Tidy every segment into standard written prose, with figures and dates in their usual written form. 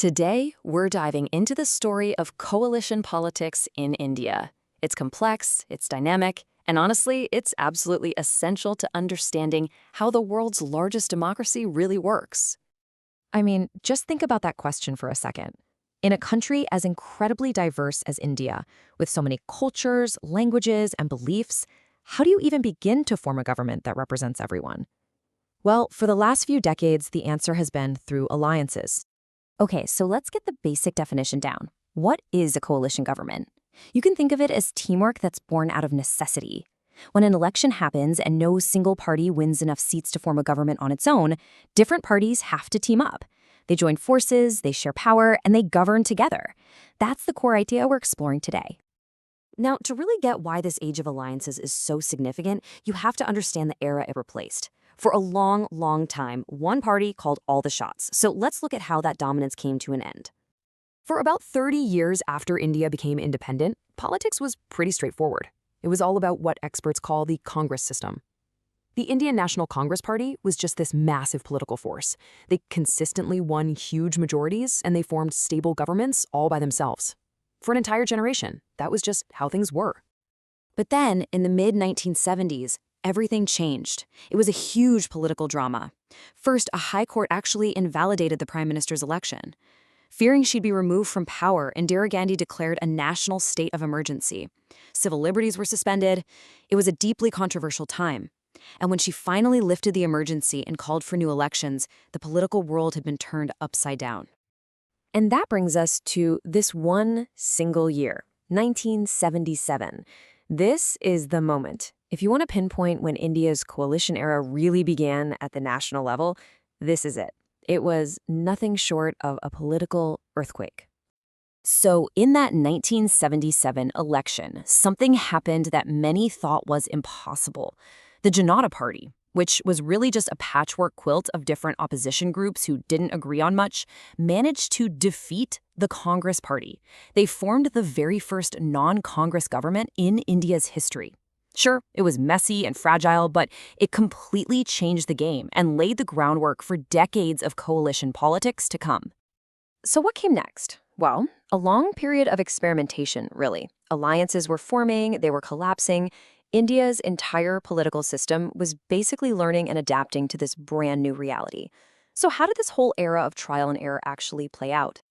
Today, we're diving into the story of coalition politics in India. It's complex, it's dynamic, and honestly, it's absolutely essential to understanding how the world's largest democracy really works. I mean, just think about that question for a second. In a country as incredibly diverse as India, with so many cultures, languages, and beliefs, how do you even begin to form a government that represents everyone? Well, for the last few decades, the answer has been through alliances. Okay, so let's get the basic definition down. What is a coalition government? You can think of it as teamwork that's born out of necessity. When an election happens and no single party wins enough seats to form a government on its own, different parties have to team up. They join forces, they share power, and they govern together. That's the core idea we're exploring today. Now, to really get why this age of alliances is so significant, you have to understand the era it replaced. For a long, long time, one party called all the shots. So let's look at how that dominance came to an end. For about 30 years after India became independent, politics was pretty straightforward. It was all about what experts call the Congress system. The Indian National Congress Party was just this massive political force. They consistently won huge majorities, and they formed stable governments all by themselves. For an entire generation, that was just how things were. But then, in the mid-1970s, everything changed. It was a huge political drama. First, a high court actually invalidated the prime minister's election. Fearing she'd be removed from power, Indira Gandhi declared a national state of emergency. Civil liberties were suspended. It was a deeply controversial time. And when she finally lifted the emergency and called for new elections, the political world had been turned upside down. And that brings us to this one single year, 1977. This is the moment. If you want to pinpoint when India's coalition era really began at the national level, this is it. It was nothing short of a political earthquake. So in that 1977 election, something happened that many thought was impossible. The Janata Party, which was really just a patchwork quilt of different opposition groups who didn't agree on much, managed to defeat the Congress Party. They formed the very first non-Congress government in India's history. Sure, it was messy and fragile, but it completely changed the game and laid the groundwork for decades of coalition politics to come. So what came next? Well, a long period of experimentation, really. Alliances were forming, they were collapsing. India's entire political system was basically learning and adapting to this brand new reality. So how did this whole era of trial and error actually play out?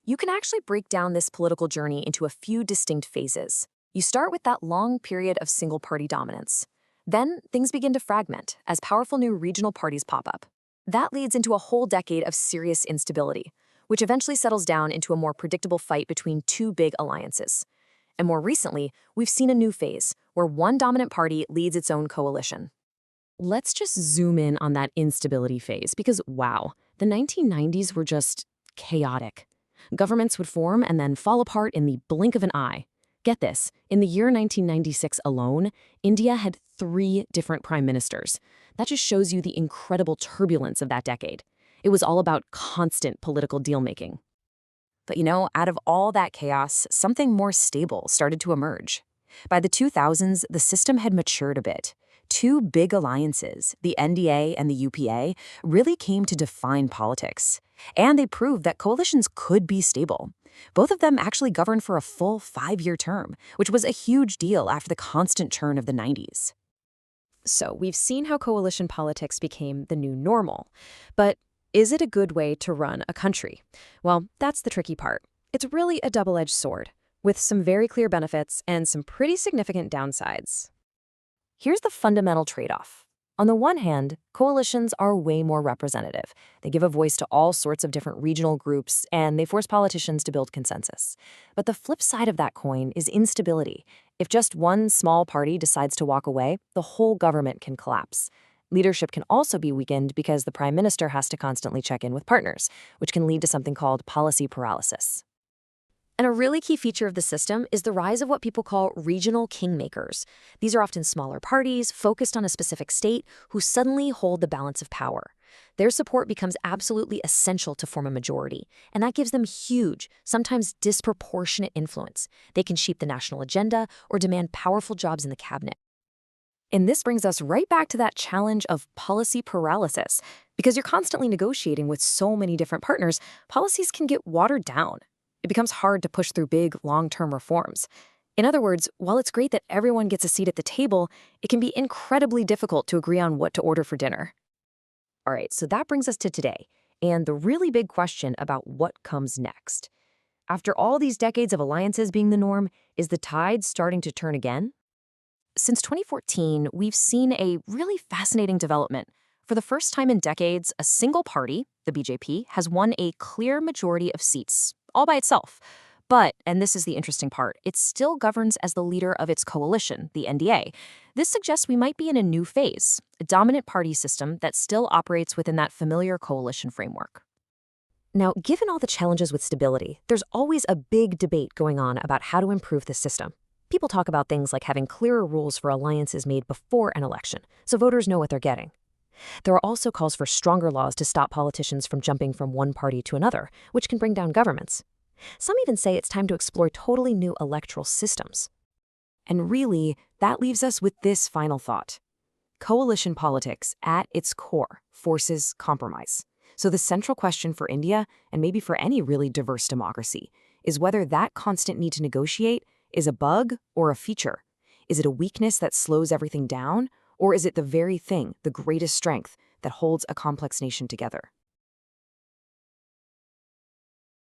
You can actually break down this political journey into a few distinct phases. You start with that long period of single-party dominance. Then things begin to fragment as powerful new regional parties pop up. That leads into a whole decade of serious instability, which eventually settles down into a more predictable fight between two big alliances. And more recently, we've seen a new phase where one dominant party leads its own coalition. Let's just zoom in on that instability phase because, wow, the 1990s were just chaotic. Governments would form and then fall apart in the blink of an eye. Get this, in the year 1996 alone, India had 3 different prime ministers. That just shows you the incredible turbulence of that decade. It was all about constant political deal-making. But out of all that chaos, something more stable started to emerge. By the 2000s, the system had matured a bit. 2 big alliances, the NDA and the UPA, really came to define politics. And they proved that coalitions could be stable. Both of them actually governed for a full 5-year term, which was a huge deal after the constant churn of the 90s. So we've seen how coalition politics became the new normal. But is it a good way to run a country? Well, that's the tricky part. It's really a double-edged sword, with some very clear benefits and some pretty significant downsides. Here's the fundamental trade-off. On the one hand, coalitions are way more representative. They give a voice to all sorts of different regional groups, and they force politicians to build consensus. But the flip side of that coin is instability. If just one small party decides to walk away, the whole government can collapse. Leadership can also be weakened because the prime minister has to constantly check in with partners, which can lead to something called policy paralysis. And a really key feature of the system is the rise of what people call regional kingmakers. These are often smaller parties focused on a specific state who suddenly hold the balance of power. Their support becomes absolutely essential to form a majority, and that gives them huge, sometimes disproportionate influence. They can shape the national agenda or demand powerful jobs in the cabinet. And this brings us right back to that challenge of policy paralysis. Because you're constantly negotiating with so many different partners, policies can get watered down. It becomes hard to push through big, long-term reforms. In other words, while it's great that everyone gets a seat at the table, it can be incredibly difficult to agree on what to order for dinner. All right, so that brings us to today, and the really big question about what comes next. After all these decades of alliances being the norm, is the tide starting to turn again? Since 2014, we've seen a really fascinating development. For the first time in decades, a single party, the BJP, has won a clear majority of seats, all by itself. But, and this is the interesting part, it still governs as the leader of its coalition, the NDA. This suggests we might be in a new phase, a dominant party system that still operates within that familiar coalition framework. Now, given all the challenges with stability, there's always a big debate going on about how to improve the system. People talk about things like having clearer rules for alliances made before an election, so voters know what they're getting. There are also calls for stronger laws to stop politicians from jumping from one party to another, which can bring down governments. Some even say it's time to explore totally new electoral systems. And really, that leaves us with this final thought. Coalition politics, at its core, forces compromise. So the central question for India, and maybe for any really diverse democracy, is whether that constant need to negotiate is a bug or a feature. Is it a weakness that slows everything down, or is it the very thing, the greatest strength, that holds a complex nation together?